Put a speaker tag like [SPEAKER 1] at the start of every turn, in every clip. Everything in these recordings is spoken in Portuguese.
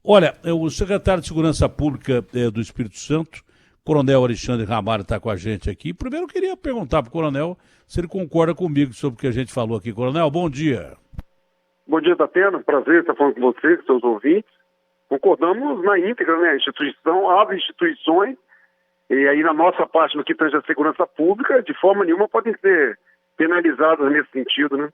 [SPEAKER 1] Olha, o secretário de Segurança Pública do Espírito Santo, Coronel Alexandre Ramalho, está com a gente aqui. Primeiro, eu queria perguntar para o Coronel se ele concorda comigo sobre o que a gente falou aqui. Coronel, bom dia.
[SPEAKER 2] Bom dia, Datena. Prazer estar falando com você, com seus ouvintes. Concordamos na íntegra, né? A instituição, as instituições, e aí na nossa parte, no que tange a segurança pública, de forma nenhuma podem ser penalizadas nesse sentido, né?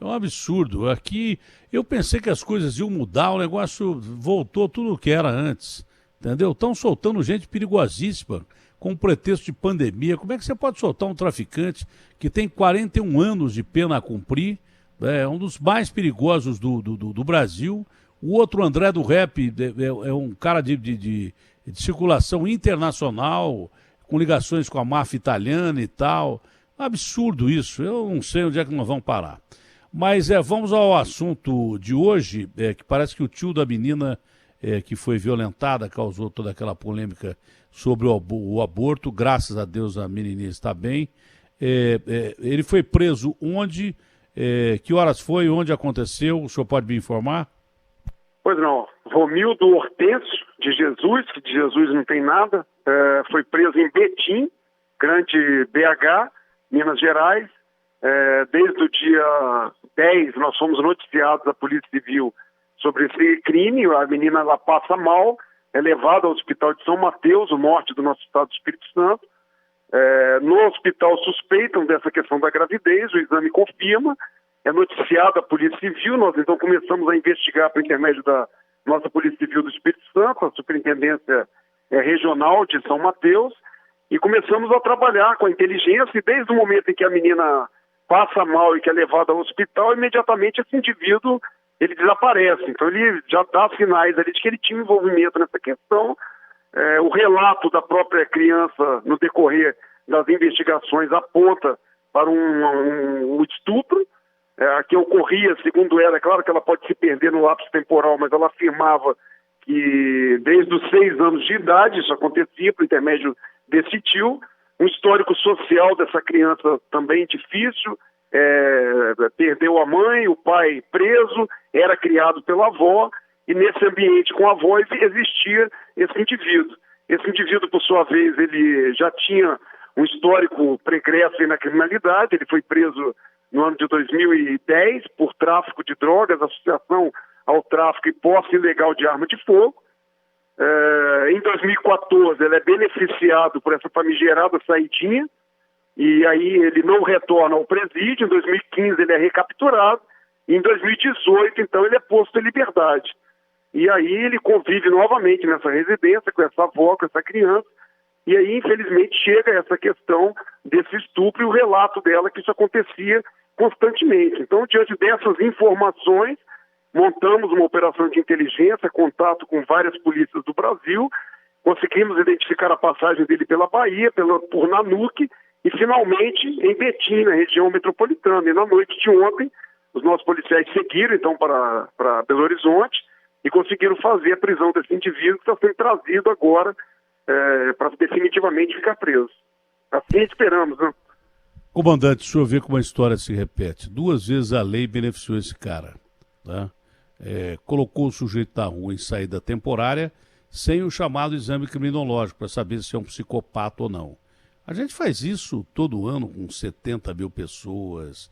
[SPEAKER 1] É um absurdo. Aqui eu pensei que as coisas iam mudar, o negócio voltou tudo o que era antes, entendeu? Estão soltando gente perigosíssima com o pretexto de pandemia. Como é que você pode soltar um traficante que tem 41 anos de pena a cumprir, é um dos mais perigosos do Brasil? O outro, André do Rap, é um cara de circulação internacional, com ligações com a máfia italiana e tal. Absurdo isso, eu não sei onde é que nós vamos parar. Mas vamos ao assunto de hoje, que parece que o tio da menina que foi violentada causou toda aquela polêmica sobre o aborto. Graças a Deus a menininha está bem. Ele foi preso onde, que horas foi, onde aconteceu? O senhor pode me informar?
[SPEAKER 2] Pois não, Romildo Hortêncio de Jesus, que de Jesus não tem nada, foi preso em Betim, Grande BH, Minas Gerais. Desde o dia 10 nós fomos noticiados da Polícia Civil sobre esse crime. A menina ela passa mal, é levada ao Hospital de São Mateus, o norte do nosso estado do Espírito Santo. No hospital suspeitam dessa questão da gravidez, o exame confirma, é noticiada a Polícia Civil. Nós então começamos a investigar por intermédio da nossa Polícia Civil do Espírito Santo, a Superintendência Regional de São Mateus, e começamos a trabalhar com a inteligência, e desde o momento em que a menina passa mal e que é levada ao hospital, imediatamente esse indivíduo ele desaparece. Então ele já dá sinais ali de que ele tinha envolvimento nessa questão. O relato da própria criança no decorrer das investigações aponta para um estupro que ocorria, segundo ela. É claro que ela pode se perder no lapso temporal, mas ela afirmava que desde os 6 anos de idade isso acontecia por intermédio desse tio. Um histórico social dessa criança também difícil, perdeu a mãe, o pai preso, era criado pela avó, e nesse ambiente com a avó existia esse indivíduo. Esse indivíduo, por sua vez, ele já tinha um histórico pregresso na criminalidade. Ele foi preso no ano de 2010 por tráfico de drogas, associação ao tráfico e posse ilegal de arma de fogo. Em 2014 ele é beneficiado por essa famigerada saidinha, e aí ele não retorna ao presídio. Em 2015 ele é recapturado, e em 2018 então ele é posto em liberdade. E aí ele convive novamente nessa residência com essa avó, com essa criança, e aí infelizmente chega essa questão desse estupro e o relato dela que isso acontecia constantemente. Então, diante dessas informações, montamos uma operação de inteligência, contato com várias polícias do Brasil, conseguimos identificar a passagem dele pela Bahia, por Nanuque, e finalmente em Betim, na região metropolitana. E na noite de ontem, os nossos policiais seguiram então para Belo Horizonte e conseguiram fazer a prisão desse indivíduo, que está sendo trazido agora para definitivamente ficar preso. Assim esperamos, né?
[SPEAKER 1] Comandante, o senhor vê como a história se repete. 2 vezes a lei beneficiou esse cara, tá? Colocou o sujeito na rua em saída temporária sem o chamado exame criminológico para saber se é um psicopata ou não. A gente faz isso todo ano com 70 mil pessoas,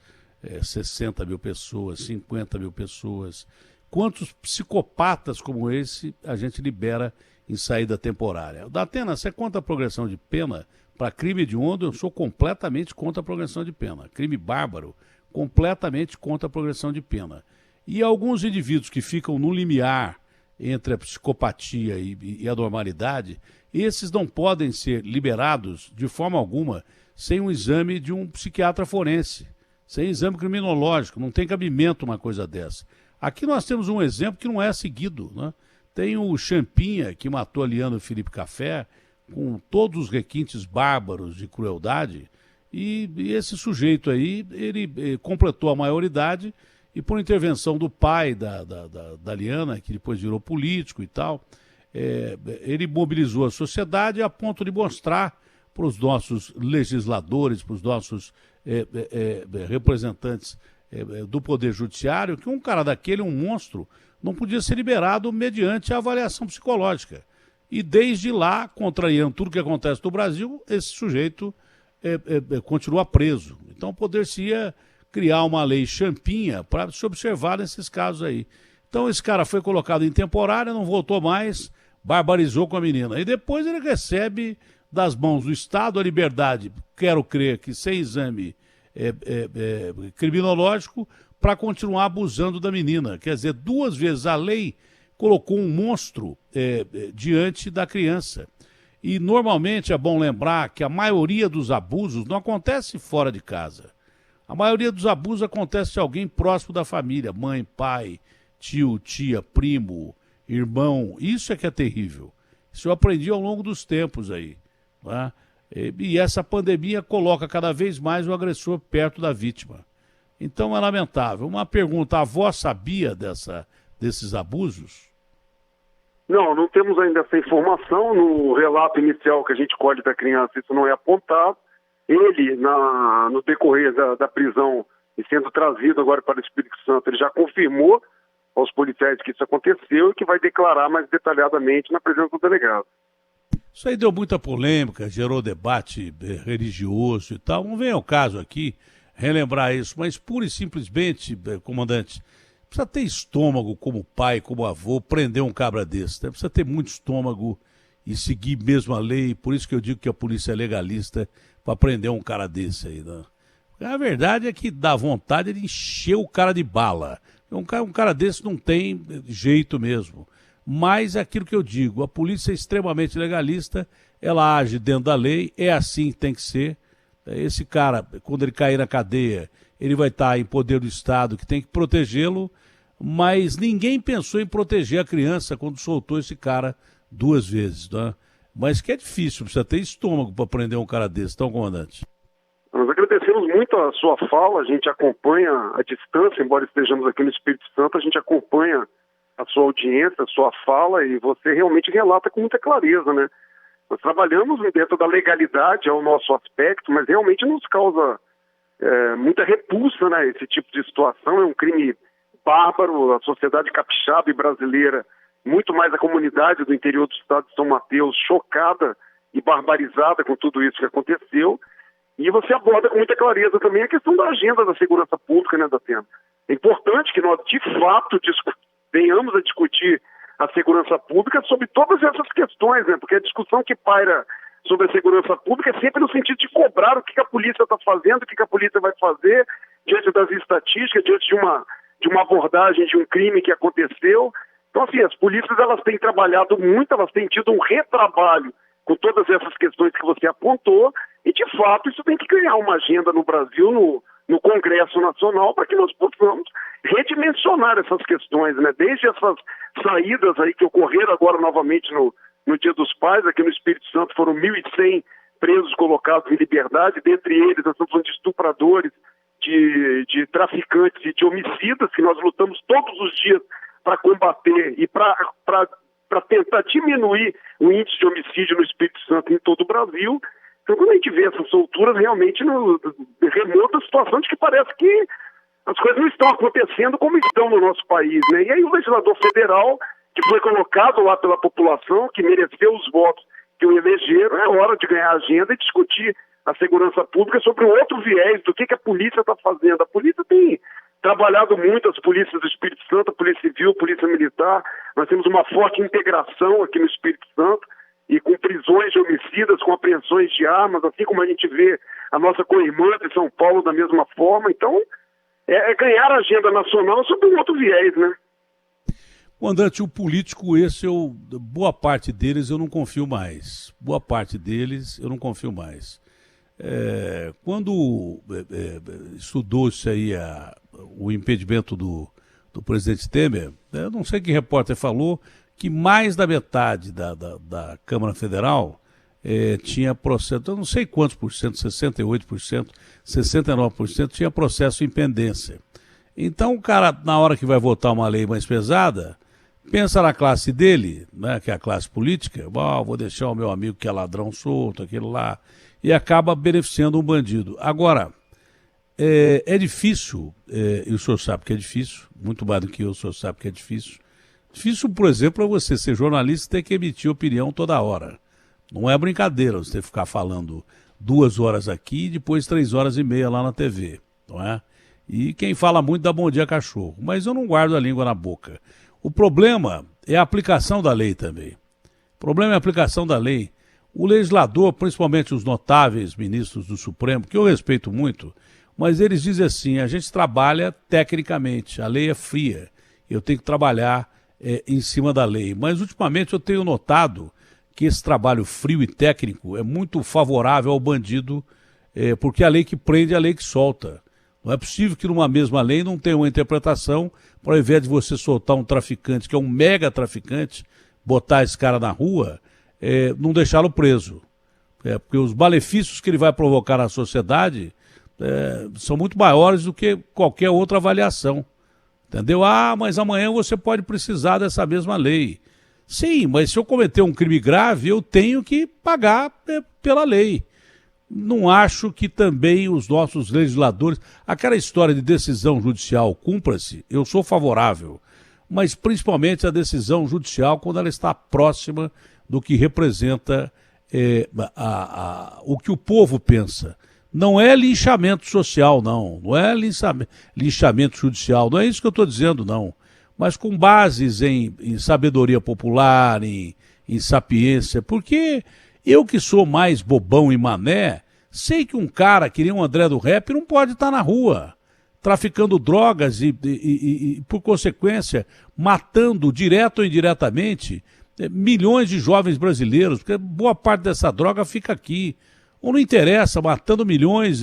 [SPEAKER 1] 60 mil pessoas, 50 mil pessoas. Quantos psicopatas como esse a gente libera em saída temporária? Datena, você é contra a progressão de pena? Para crime hediondo, eu sou completamente contra a progressão de pena. Crime bárbaro, completamente contra a progressão de pena. E alguns indivíduos que ficam no limiar entre a psicopatia e a normalidade, esses não podem ser liberados de forma alguma sem um exame de um psiquiatra forense, sem exame criminológico. Não tem cabimento uma coisa dessa. Aqui nós temos um exemplo que não é seguido, né? Tem o Champinha, que matou a Liana Felipe Café, com todos os requintes bárbaros de crueldade, e esse sujeito aí, ele completou a maioridade, e por intervenção do pai da Liana, que depois virou político e tal, ele mobilizou a sociedade a ponto de mostrar para os nossos legisladores, para os nossos representantes do Poder Judiciário, que um cara daquele é um monstro, não podia ser liberado mediante a avaliação psicológica. E desde lá, contrariando tudo que acontece no Brasil, esse sujeito continua preso. Então poder-se-ia criar uma lei champinha para se observar nesses casos aí. Então esse cara foi colocado em temporária, não voltou mais, barbarizou com a menina. E depois ele recebe das mãos do Estado a liberdade, quero crer que sem exame criminológico, para continuar abusando da menina. Quer dizer, 2 vezes a lei colocou um monstro diante da criança. E normalmente é bom lembrar que a maioria dos abusos não acontece fora de casa. A maioria dos abusos acontece de alguém próximo da família, mãe, pai, tio, tia, primo, irmão. Isso é que é terrível. Isso eu aprendi ao longo dos tempos aí. Né? E essa pandemia coloca cada vez mais o agressor perto da vítima. Então é lamentável. Uma pergunta, a avó sabia desses abusos?
[SPEAKER 2] Não temos ainda essa informação. No relato inicial que a gente colhe da criança, isso não é apontado. Ele, no decorrer da prisão e sendo trazido agora para o Espírito Santo, ele já confirmou aos policiais que isso aconteceu e que vai declarar mais detalhadamente na presença do delegado.
[SPEAKER 1] Isso aí deu muita polêmica, gerou debate religioso e tal. Não vem ao caso aqui relembrar isso, mas pura e simplesmente, comandante, precisa ter estômago como pai, como avô, prender um cabra desse. Né? Precisa ter muito estômago e seguir mesmo a lei. Por isso que eu digo que a polícia é legalista para prender um cara desse aí. Né? A verdade é que dá vontade de encher o cara de bala. Um cara desse não tem jeito mesmo. Mas é aquilo que eu digo, a polícia é extremamente legalista, ela age dentro da lei, é assim que tem que ser. Esse cara, quando ele cair na cadeia, ele vai estar em poder do Estado, que tem que protegê-lo, mas ninguém pensou em proteger a criança quando soltou esse cara 2 vezes. Né? Mas que é difícil, precisa ter estômago para prender um cara desse, então, comandante.
[SPEAKER 2] Nós agradecemos muito a sua fala, a gente acompanha a distância, embora estejamos aqui no Espírito Santo, a gente acompanha a sua audiência, a sua fala, e você realmente relata com muita clareza, né? Nós trabalhamos dentro da legalidade, é o nosso aspecto, mas realmente nos causa muita repulsa, né? Esse tipo de situação é um crime bárbaro, a sociedade capixaba e brasileira, muito mais a comunidade do interior do estado de São Mateus, chocada e barbarizada com tudo isso que aconteceu. E você aborda com muita clareza também a questão da agenda da segurança pública, né, Datena? É importante que nós, de fato, venhamos a discutir a segurança pública sobre todas essas questões, né? Porque a discussão que paira sobre a segurança pública é sempre no sentido de cobrar o que a polícia está fazendo, o que a polícia vai fazer diante das estatísticas, diante de uma abordagem de um crime que aconteceu. Então, assim, as polícias elas têm trabalhado muito, elas têm tido um retrabalho com todas essas questões que você apontou, e de fato isso tem que ganhar uma agenda no Brasil, no Congresso Nacional, para que nós possamos redimensionar essas questões, né? Desde essas saídas aí que ocorreram agora novamente no Dia dos Pais, aqui no Espírito Santo foram 1.100 presos colocados em liberdade, dentre eles nós estamos falando de estupradores, de traficantes e de homicidas, que nós lutamos todos os dias para combater e para tentar diminuir o índice de homicídio no Espírito Santo em todo o Brasil. Então, quando a gente vê essas solturas, realmente remonta a situação de que parece que as coisas não estão acontecendo como estão no nosso país, né? E aí o legislador federal, que foi colocado lá pela população, que mereceu os votos que o elegeram, é hora de ganhar a agenda e discutir a segurança pública sobre um outro viés do que a polícia está fazendo. A polícia tem trabalhado muito, as polícias do Espírito Santo, a Polícia Civil, a Polícia Militar. Nós temos uma forte integração aqui no Espírito Santo, e com prisões de homicidas, com apreensões de armas, assim como a gente vê a nossa co-irmã de São Paulo da mesma forma. Então, é ganhar a agenda nacional sob um outro viés, né?
[SPEAKER 1] Comandante, o político, boa parte deles eu não confio mais. Boa parte deles eu não confio mais. Quando estudou-se aí o impedimento do presidente Temer, eu não sei que repórter falou que mais da metade da Câmara Federal tinha processo, eu não sei quantos por cento, 68%, 69% tinha processo em pendência. Então o cara, na hora que vai votar uma lei mais pesada, pensa na classe dele, né, que é a classe política, vou deixar o meu amigo que é ladrão solto, aquele lá, e acaba beneficiando um bandido. Agora, é difícil, e o senhor sabe que é difícil, muito mais do que eu, o senhor sabe que é difícil, Difícil, por exemplo, para você ser jornalista e ter que emitir opinião toda hora. Não é brincadeira você ficar falando 2 horas aqui e depois 3h30 lá na TV, não é? E quem fala muito dá bom dia cachorro. Mas eu não guardo a língua na boca. O problema é a aplicação da lei também. O problema é a aplicação da lei. O legislador, principalmente os notáveis ministros do Supremo, que eu respeito muito, mas eles dizem assim, a gente trabalha tecnicamente, a lei é fria, eu tenho que trabalhar em cima da lei. Mas ultimamente eu tenho notado que esse trabalho frio e técnico é muito favorável ao bandido, porque é a lei que prende é a lei que solta. Não é possível que numa mesma lei não tenha uma interpretação para, ao invés de você soltar um traficante, que é um mega traficante, botar esse cara na rua, não deixá-lo preso. Porque os malefícios que ele vai provocar na sociedade são muito maiores do que qualquer outra avaliação. Entendeu? Ah, mas amanhã você pode precisar dessa mesma lei. Sim, mas se eu cometer um crime grave, eu tenho que pagar pela lei. Não acho que também os nossos legisladores... Aquela história de decisão judicial, cumpra-se, eu sou favorável. Mas principalmente a decisão judicial quando ela está próxima do que representa o que o povo pensa. Não é linchamento social, não. Não é linchamento judicial. Não é isso que eu estou dizendo, não. Mas com bases em sabedoria popular, em sapiência. Porque eu que sou mais bobão e mané, sei que um cara que nem um André do Rap não pode estar na rua traficando drogas e por consequência, matando direto ou indiretamente milhões de jovens brasileiros, porque boa parte dessa droga fica aqui. Ou não interessa, matando milhões,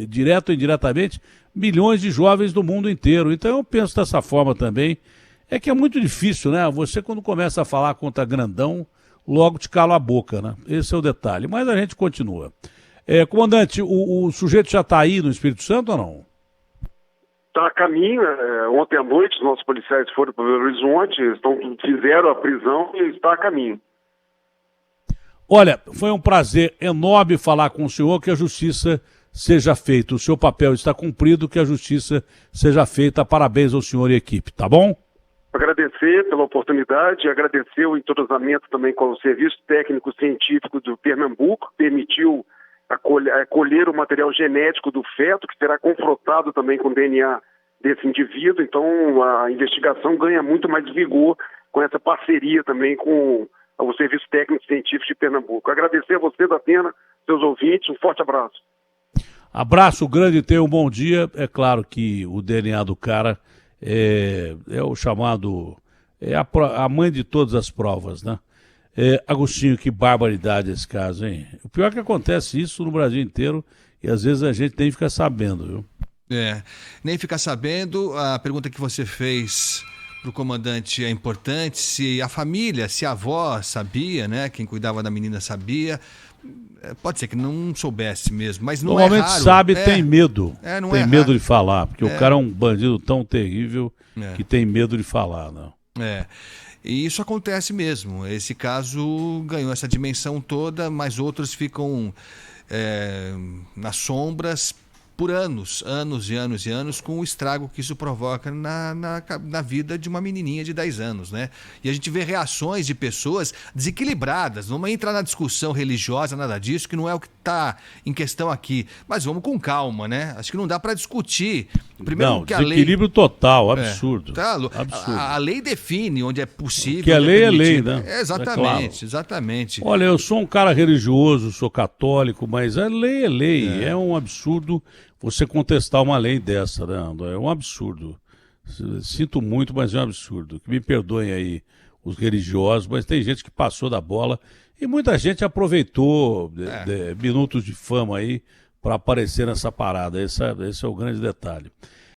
[SPEAKER 1] direto ou indiretamente, milhões de jovens do mundo inteiro. Então eu penso dessa forma também. É que é muito difícil, né? Você quando começa a falar contra grandão, logo te cala a boca, né? Esse é o detalhe. Mas a gente continua. Comandante, o sujeito já está aí no Espírito Santo ou não?
[SPEAKER 2] Está a caminho. Ontem à noite os nossos policiais foram para Belo Horizonte, fizeram a prisão e está a caminho.
[SPEAKER 1] Olha, foi um prazer enorme falar com o senhor, que a justiça seja feita. O seu papel está cumprido, que a justiça seja feita. Parabéns ao senhor e equipe, tá bom?
[SPEAKER 2] Agradecer pela oportunidade, agradecer o entrosamento também com o Serviço Técnico Científico do Pernambuco, que permitiu colher o material genético do feto, que será confrontado também com o DNA desse indivíduo. Então a investigação ganha muito mais vigor com essa parceria também com o Serviço Técnico Científico de Pernambuco. Agradecer a você, Datena, seus ouvintes, um forte abraço.
[SPEAKER 1] Abraço grande, tenha um bom dia. É claro que o DNA do cara é o chamado, a mãe de todas as provas, né? Agostinho, que barbaridade esse caso, hein? O pior é que acontece isso no Brasil inteiro e às vezes a gente nem fica sabendo, viu?
[SPEAKER 3] Nem fica sabendo. A pergunta que você fez para o comandante é importante, se a família, se a avó sabia, né? Quem cuidava da menina sabia. Pode ser que não soubesse mesmo, mas não
[SPEAKER 1] normalmente
[SPEAKER 3] é raro.
[SPEAKER 1] Sabe, tem medo. Tem medo de falar, porque o cara é um bandido tão terrível que tem medo de falar, não.
[SPEAKER 3] E isso acontece mesmo. Esse caso ganhou essa dimensão toda, mas outros ficam nas sombras por anos e anos, com o estrago que isso provoca na vida de uma menininha de 10 anos, né? E a gente vê reações de pessoas desequilibradas. Não entra na discussão religiosa, nada disso, que não é o que está em questão aqui. Mas vamos com calma, né? Acho que não dá para discutir. Primeiro,
[SPEAKER 1] não,
[SPEAKER 3] que a lei...
[SPEAKER 1] desequilíbrio total, absurdo.
[SPEAKER 3] Absurdo. A lei define onde é possível.
[SPEAKER 1] Que a lei é lei, né?
[SPEAKER 3] Exatamente, exatamente.
[SPEAKER 1] Olha, eu sou um cara religioso, sou católico, mas a lei é lei. É um absurdo você contestar uma lei dessa, né? É um absurdo. Sinto muito, mas é um absurdo. Que me perdoem aí os religiosos, mas tem gente que passou da bola e muita gente aproveitou minutos de fama aí para aparecer nessa parada. Esse é o grande detalhe.